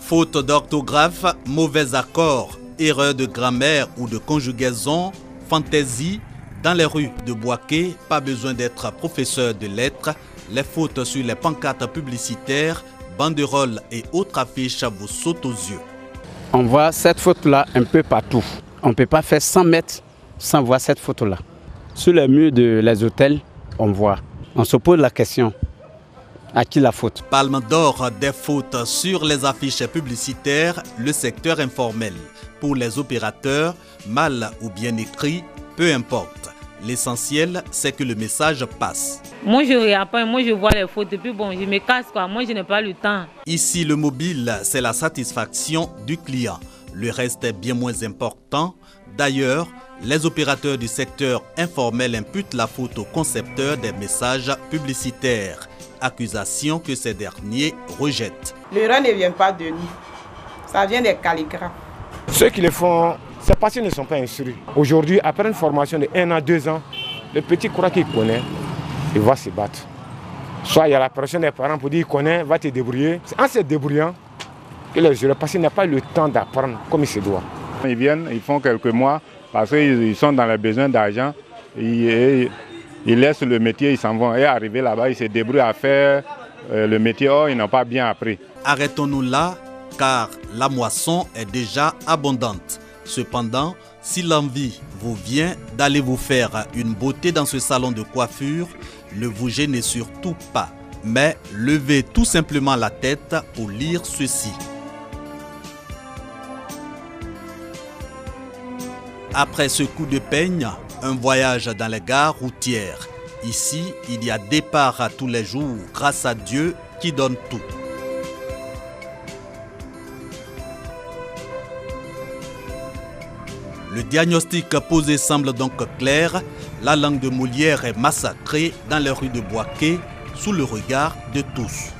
Faute d'orthographe, mauvais accord, erreur de grammaire ou de conjugaison, fantaisie, dans les rues de Bouaké, pas besoin d'être professeur de lettres, les fautes sur les pancartes publicitaires, banderoles et autres affiches vous sautent aux yeux. On voit cette faute-là un peu partout. On ne peut pas faire 100 mètres sans voir cette photo-là. Sur les murs des hôtels, on voit. On se pose la question, à qui la faute? Palme d'or des fautes sur les affiches publicitaires, le secteur informel. Pour les opérateurs, mal ou bien écrit, peu importe. L'essentiel, c'est que le message passe. Moi, je regarde pas, moi, je vois les fautes et puis bon, je me casse quoi. Moi, je n'ai pas le temps. Ici, le mobile, c'est la satisfaction du client. Le reste est bien moins important. D'ailleurs, les opérateurs du secteur informel imputent la faute aux concepteurs des messages publicitaires. Accusation que ces derniers rejettent. L'erreur ne vient pas de nous, ça vient des calligraphes. Ceux qui le font, c'est parce qu'ils ne sont pas instruits. Aujourd'hui, après une formation de 1 an, 2 ans, le petit croit qu'il connaît, il va se battre. Soit il y a la pression des parents pour dire qu'il connaît, va te débrouiller. C'est en se débrouillant que les jeunes, parce qu'ils n'ont pas le temps d'apprendre comme il se doit. Ils viennent, ils font quelques mois parce qu'ils sont dans les besoins d'argent. Ils laissent le métier, ils s'en vont. Et arrivé là-bas, ils se débrouillent à faire le métier. Or, ils n'ont pas bien appris. Arrêtons-nous là, car la moisson est déjà abondante. Cependant, si l'envie vous vient d'aller vous faire une beauté dans ce salon de coiffure, ne vous gênez surtout pas. Mais levez tout simplement la tête pour lire ceci. Après ce coup de peigne, un voyage dans les gares routières. Ici, il y a départ à tous les jours grâce à Dieu qui donne tout. Le diagnostic posé semble donc clair. La langue de Molière est massacrée dans les rues de Bouaké sous le regard de tous.